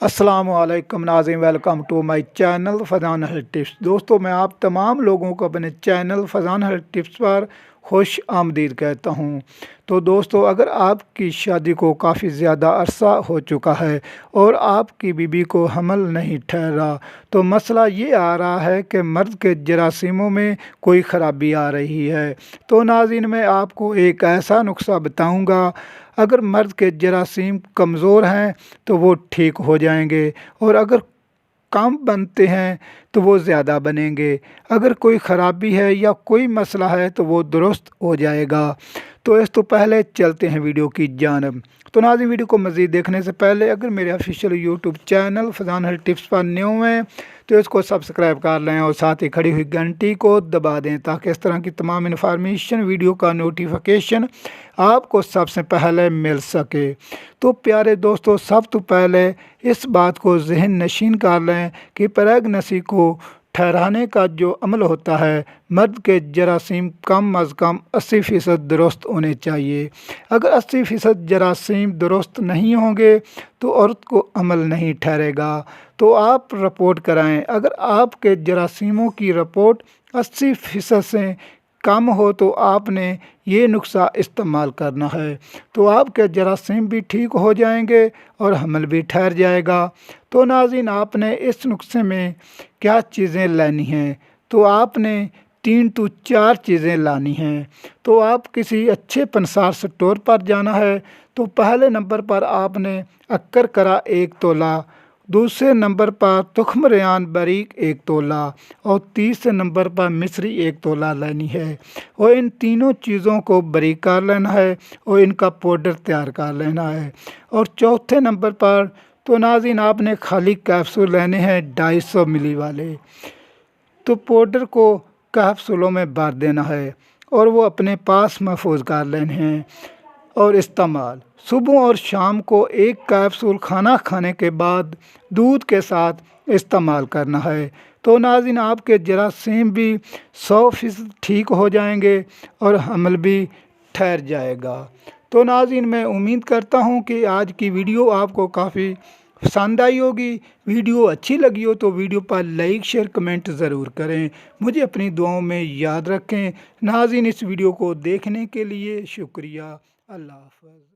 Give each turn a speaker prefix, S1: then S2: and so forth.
S1: अस्सलामु अलैकुम नाज़रीन, welcome to my channel Fazan health tips. दोस्तों, मैं आप तमाम लोगों को अपने चैनल फज़ान हेल्थ टिप्स पर खुश आमदीद कहता हूं। तो दोस्तों, अगर आपकी शादी को काफ़ी ज़्यादा अरसा हो चुका है और आपकी बीबी को हमल नहीं ठहरा, तो मसला ये आ रहा है कि मर्द के जरासीमों में कोई ख़राबी आ रही है। तो नाज़रीन, मैं आपको एक ऐसा नुस्खा बताऊंगा, अगर मर्द के जरासीम कमज़ोर हैं तो वो ठीक हो जाएंगे, और अगर कम बनते हैं तो वो ज़्यादा बनेंगे। अगर कोई ख़राबी है या कोई मसला है तो वो दुरुस्त हो जाएगा। तो इस तो पहले चलते हैं वीडियो की जानब। तो नाज़रीन, वीडियो को मज़ीद देखने से पहले अगर मेरे official YouTube channel Fazan health tips पर न्यू हैं तो इसको सब्सक्राइब कर लें और साथ ही खड़ी हुई घंटी को दबा दें, ताकि इस तरह की तमाम इन्फॉर्मेशन वीडियो का नोटिफिकेशन आपको सबसे पहले मिल सके। तो प्यारे दोस्तों, सब तो पहले इस बात को जहन नशीन कर लें कि प्रेगनेंसी को ठहराने का जो अमल होता है, मर्द के जरासीम कम अज़ कम 80% दुरुस्त होने चाहिए। अगर 80% जरासीम दुरुस्त नहीं होंगे तो औरत को अमल नहीं ठहरेगा। तो आप रिपोर्ट कराएं। अगर आपके जरासीमों की रिपोर्ट 80% से कम हो तो आपने ये नुस्खा इस्तेमाल करना है, तो आपके जरासीम भी ठीक हो जाएंगे और हमल भी ठहर जाएगा। तो नाज़रीन, आपने इस नुस्खे में क्या चीज़ें लानी हैं? तो आपने 3 to 4 चीज़ें लानी हैं। तो आप किसी अच्छे पंसार स्टोर पर जाना है। तो पहले नंबर पर आपने अक्कर करा 1 तोला, दूसरे नंबर पर तुख्म रेहान बारीक 1 तोला और तीसरे नंबर पर मिस्री 1 तोला लेनी है। और इन तीनों चीज़ों को बारीक कर लेना है और इनका पाउडर तैयार कर लेना है। और चौथे नंबर पर तो नाज़रीन, आपने खाली कैप्सूल लेने हैं 250 मिली वाले। तो पाउडर को कैप्सूलों में भर देना है और वो अपने पास महफूज कर लेने हैं। और इस्तेमाल सुबह और शाम को 1 कैप्सूल खाना खाने के बाद दूध के साथ इस्तेमाल करना है। तो नाज़रीन, आपके जरासीम भी 100% ठीक हो जाएंगे और हमल भी ठहर जाएगा। तो नाज़रीन, मैं उम्मीद करता हूँ कि आज की वीडियो आपको काफ़ी पसंद आई होगी। वीडियो अच्छी लगी हो तो वीडियो पर लाइक शेयर कमेंट ज़रूर करें। मुझे अपनी दुआओं में याद रखें। नाज़रीन, इस वीडियो को देखने के लिए शुक्रिया। अल्लाह हाफ़िज़।